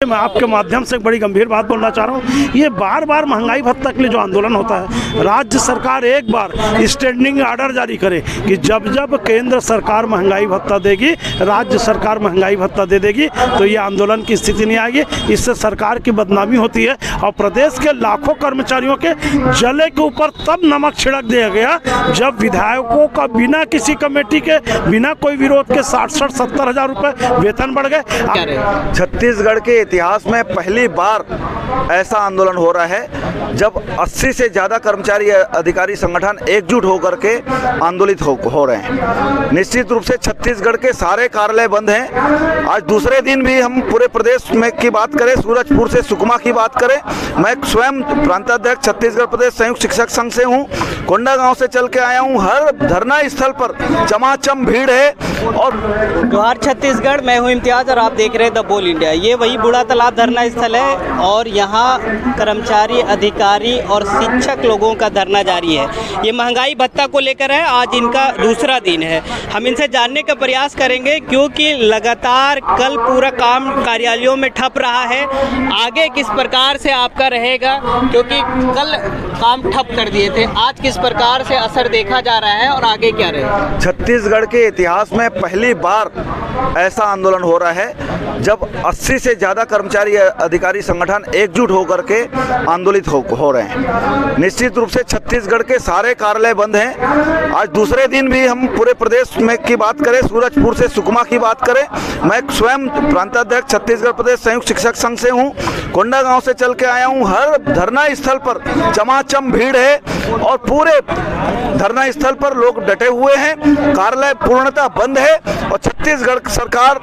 मैं आपके माध्यम से एक बड़ी गंभीर बात बोलना चाह रहा हूँ। ये बार बार महंगाई भत्ता के लिए जो आंदोलन होता है, राज्य सरकार एक बार स्टैंडिंग ऑर्डर जारी करे कि जब जब केंद्र सरकार महंगाई भत्ता देगी, राज्य सरकार महंगाई भत्ता दे देगी, तो ये आंदोलन की स्थिति नहीं आएगी। इससे सरकार की बदनामी होती है और प्रदेश के लाखों कर्मचारियों के जले के ऊपर तब नमक छिड़क दिया गया जब विधायकों का बिना किसी कमेटी के, बिना कोई विरोध के 60-70 हज़ार रुपये वेतन बढ़ गए। छत्तीसगढ़ के इतिहास में पहली बार ऐसा आंदोलन हो रहा है जब 80 से ज़्यादा कर्मचारी अधिकारी संगठन एकजुट होकर के आंदोलित हो रहे हैं। निश्चित रूप से छत्तीसगढ़ के सारे कार्यालय बंद हैं। आज दूसरे दिन भी हम पूरे प्रदेश में की बात करें, सूरजपुर से सुकमा की बात करें, मैं स्वयं प्रांताध्यक्ष छत्तीसगढ़ प्रदेश संयुक्त शिक्षक संघ से हूँ, कोंडागांव से चल के आया हूँ। हर धरना स्थल पर चमाचम भीड़ है। और जोहार छत्तीसगढ़, मैं हूँ इम्तियाज़ और आप देख रहे हैं द बोल इंडिया। ये वही बूढ़ा तालाब धरना स्थल है और यहाँ कर्मचारी, अधिकारी और शिक्षक लोगों का धरना जारी है। ये महंगाई भत्ता को लेकर है। आज इनका दूसरा दिन है। हम इनसे जानने का प्रयास करेंगे क्योंकि लगातार कल पूरा काम कार्यालयों में ठप रहा है। आगे किस प्रकार से आपका रहेगा, क्योंकि कल काम ठप कर दिए थे, आज किस प्रकार से असर देखा जा रहा है और आगे क्या रहेगा? छत्तीसगढ़ के इतिहास में पहली बार ऐसा आंदोलन हो रहा है जब 80 से ज़्यादा कर्मचारी अधिकारी संगठन एकजुट होकर के आंदोलित हो रहे हैं। निश्चित रूप से छत्तीसगढ़ के सारे कार्यालय बंद हैं। आज दूसरे दिन भी हम पूरे प्रदेश में की बात करें, सूरजपुर से सुकमा की बात करें, मैं स्वयं प्रांताध्यक्ष छत्तीसगढ़ प्रदेश संयुक्त शिक्षक संघ से हूँ, कोंडागांव से चल के आया हूँ। हर धरना स्थल पर चमाचम भीड़ है और पूरे धरना स्थल पर लोग डटे हुए हैं। कार्यालय पूर्णतः बंद है और छत्तीसगढ़ सरकार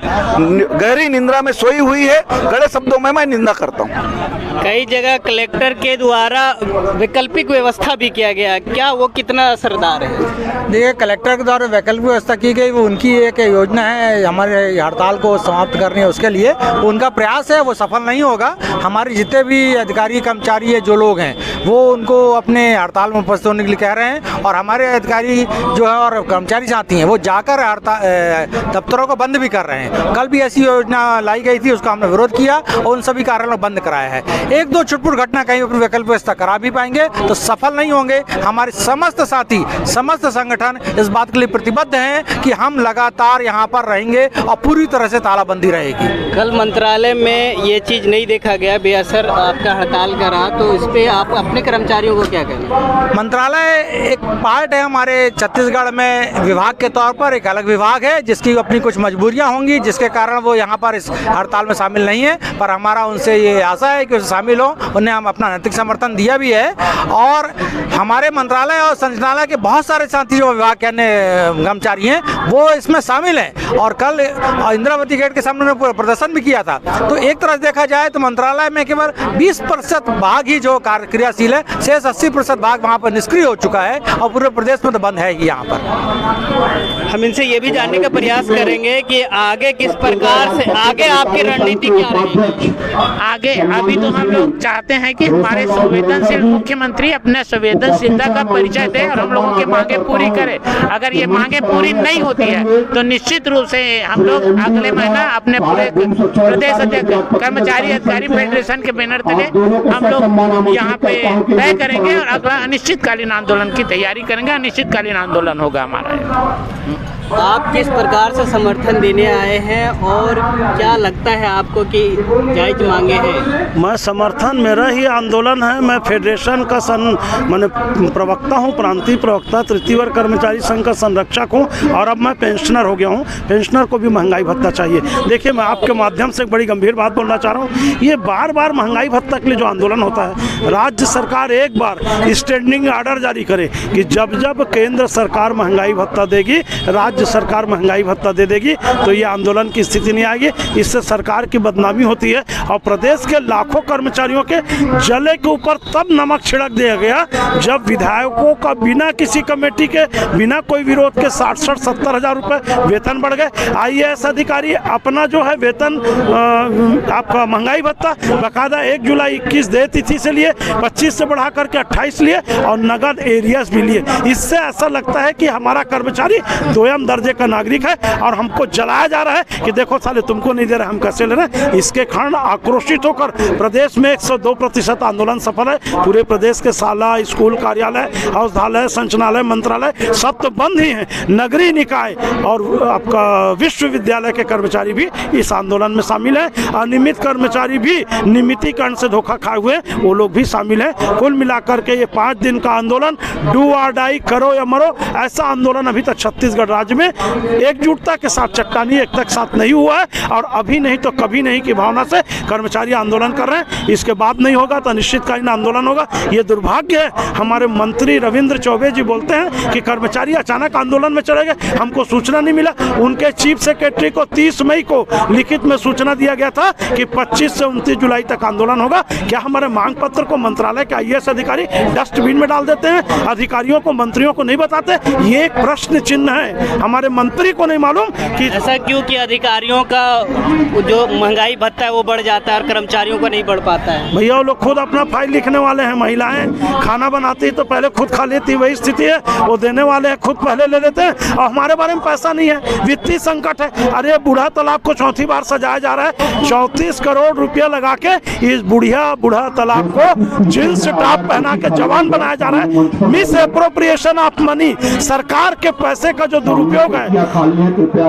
गहरी निंदा में सोई हुई है। कड़े शब्दों में मैं निंदा करता हूं। कई जगह कलेक्टर के द्वारा वैकल्पिक व्यवस्था भी किया गया, क्या वो कितना असरदार है? देखिए, कलेक्टर के द्वारा वैकल्पिक व्यवस्था की गई, वो उनकी एक योजना है हमारे हड़ताल को समाप्त करनी है, उसके लिए उनका प्रयास है, वो सफल नहीं होगा। हमारे जितने भी अधिकारी कर्मचारी है, जो लोग हैं, वो उनको अपने हड़ताल में उपस्थित होने के लिए कह रहे हैं और हमारे अधिकारी जो है और कर्मचारी साथी हैं, वो जाकर दफ्तरों को बंद भी कर रहे हैं। कल भी ऐसी योजना लाई गई थी, उसका हमने विरोध किया और उन सभी कार्यालयों बंद कराया है। एक दो छुटपुट घटना कहीं अपनी वैकल्पिक व्यवस्था करा भी पाएंगे तो सफल नहीं होंगे। हमारे समस्त साथी, समस्त संगठन इस बात के लिए प्रतिबद्ध हैं कि हम लगातार यहाँ पर रहेंगे और पूरी तरह से तालाबंदी रहेगी। कल मंत्रालय में ये चीज़ नहीं देखा गया, बेअसर आपका हड़ताल का रहा, तो इस पर आप अपने कर्मचारियों को क्या कहेंगे? मंत्रालय एक पार्ट है हमारे छत्तीसगढ़ में, विभाग के तौर पर एक अलग विभाग है जिसकी अपनी कुछ मजबूरियां होंगी, जिसके कारण वो यहाँ पर इस हड़ताल में शामिल नहीं है। पर हमारा उनसे ये आशा है कि शामिल हो, उन्हें हम अपना नैतिक समर्थन दिया भी है। और हमारे मंत्रालय और संचालनालय के बहुत सारे साथी जो विभाग के अन्य कर्मचारी हैं, वो इसमें शामिल हैं और कल इंद्रावती गेट के सामने प्रदर्शन भी किया था। तो एक तरह से देखा जाए तो मंत्रालय में केवल 20% भाग ही जो क्रियाशील है, शेष 80% भाग वहाँ पर निष्क्रिय हो चुका है और पूरे प्रदेश में तो बंद है ही। यहाँ पर हम इनसे ये भी जानने का प्रयास करेंगे कि आगे किस प्रकार से, आगे आपकी रणनीति क्या रहेगी? आगे अभी तो हम लोग चाहते हैं कि हमारे संवेदनशील मुख्यमंत्री अपने संवेदनशीलता का परिचय दे और हम लोगों की मांगे पूरी करे। अगर ये मांगे पूरी नहीं होती है तो निश्चित रूप से हम लोग अगले महीना अपने पूरे प्रदेश अध्यक्ष कर्मचारी अधिकारी फेडरेशन के बैनर तले हम लोग यहाँ पे तय करेंगे और अगला अनिश्चितकालीन आंदोलन की तैयारी करेंगे। अनिश्चितकालीन आंदोलन होगा हमारा। आप किस प्रकार से समर्थन देने आए हैं और क्या लगता है आपको कि जायज मांगे हैं? मैं समर्थन, मेरा ही आंदोलन है। मैं फेडरेशन का मैंने प्रवक्ता हूँ, प्रांतीय प्रवक्ता, तृतीय वर्ग कर्मचारी संघ का संरक्षक हूँ और अब मैं पेंशनर हो गया हूँ। पेंशनर को भी महंगाई भत्ता चाहिए। देखिए, मैं आपके माध्यम से एक बड़ी गंभीर बात बोलना चाह रहा हूँ। ये बार बार महंगाई भत्ता के लिए जो आंदोलन होता है, राज्य सरकार एक बार स्टैंडिंग ऑर्डर जारी करे कि जब जब केंद्र सरकार महंगाई भत्ता देगी, राज्य सरकार महंगाई भत्ता दे देगी, तो ये आंदोलन की स्थिति नहीं आएगी। इससे सरकार की बदनामी होती है और प्रदेश के लाखों कर्मचारियों के जले के ऊपर तब नमक छिड़क दिया गया जब विधायकों का बिना किसी कमेटी के, बिना कोई विरोध के 60-70 हज़ार रुपये वेतन बढ़ गए। IAS अधिकारी अपना जो है वेतन, आपका महंगाई भत्ता बाकायदा 1 जुलाई 21 देय तिथि से लिए 25 से बढ़ा करके 28 लिए और नगद एरियर्स भी लिए। इससे ऐसा लगता है कि हमारा कर्मचारी दोयम प्रथम दर्जे का नागरिक है और हमको जलाया जा रहा है कि देखो साले तुमको नहीं दे रहे, हम कैसे ले रहे हैं। इसके कारण आक्रोशित होकर प्रदेश में 102% आंदोलन सफल है। पूरे प्रदेश के शाला, स्कूल, कार्यालय, औषधालय, संचालय, मंत्रालय सब तो बंद ही हैं। नगरीय निकाय और आपका विश्वविद्यालय के कर्मचारी भी इस आंदोलन में शामिल हैं। अनियमित कर्मचारी भी नियमितीकरण से धोखा खाए हुए वो लोग भी शामिल हैं। कुल मिलाकर के ये 5 दिन का आंदोलन डू और डाई, करो या मरो, ऐसा आंदोलन अभी तक छत्तीसगढ़ राज्य में एकजुटता के साथ, चट्टानी एकता के साथ नहीं हुआ है और अभी नहीं तो कभी नहीं की भावना से कर्मचारी आंदोलन कर रहे हैं। इसके बाद नहीं होगा तो अनिश्चितकालीन आंदोलन होगा। ये दुर्भाग्य है। हमारे मंत्री रविंद्र चौबे जी बोलते हैं कि कर्मचारी अचानक आंदोलन में चले गए, हमको सूचना नहीं मिला। उनके चीफ सेक्रेटरी को 30 मई को लिखित में सूचना दिया गया था कि 25 से 29 जुलाई तक आंदोलन होगा। क्या हमारे मांग पत्र को मंत्रालय के IAS अधिकारी डस्टबिन में डाल देते हैं? अधिकारियों को, मंत्रियों को नहीं बताते? ये एक प्रश्न चिन्ह है। हमारे मंत्री को नहीं मालूम कि ऐसा क्यों कि अधिकारियों का जो महंगाई भत्ता है वो बढ़ जाता है और कर्मचारियों को नहीं बढ़ पाता है। भैया वो लोग खुद अपना फाइल लिखने वाले हैं। महिलाएं खाना बनाती तो पहले खुद खा लेती, वही स्थिति है। वो देने वाले हैं, खुद पहले ले लेते हैं और हमारे बारे में पैसा नहीं है। वित्तीय संकट है। अरे बूढ़ा तालाब को चौथी बार सजाया जा रहा है। 34 करोड़ रुपया लगा के इस बूढ़ा तालाब को जींस टॉप पहना के जवान बनाया जा रहा है। मिस एप्रोप्रिएशन ऑफ मनी, सरकार के पैसे का जो दुरुपयोग है।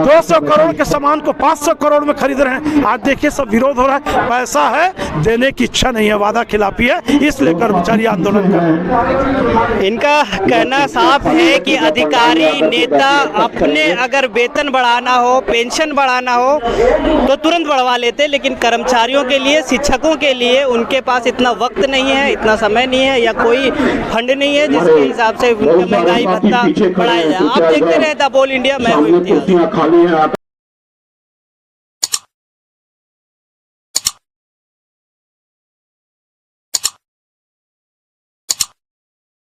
200 करोड़ के सामान को 500 करोड़ में खरीद रहे हैं। आज देखिए सब विरोध हो रहा है। पैसा है, देने की इच्छा नहीं है, वादा खिलाफी है, इसलिए कर्मचारी आंदोलन कर रहे हैं। इनका कहना साफ है कि अधिकारी, नेता अपने अगर वेतन बढ़ाना हो, पेंशन बढ़ाना हो तो तुरंत बढ़वा लेते, लेकिन कर्मचारियों के लिए, शिक्षकों के लिए उनके पास इतना वक्त नहीं है, इतना समय नहीं है या कोई फंड नहीं है जिसके हिसाब से उनका महंगाई भत्ता बढ़ाया जाए। आप देखते रहे द बोल इंडिया, मैं हूं इम्तियाज।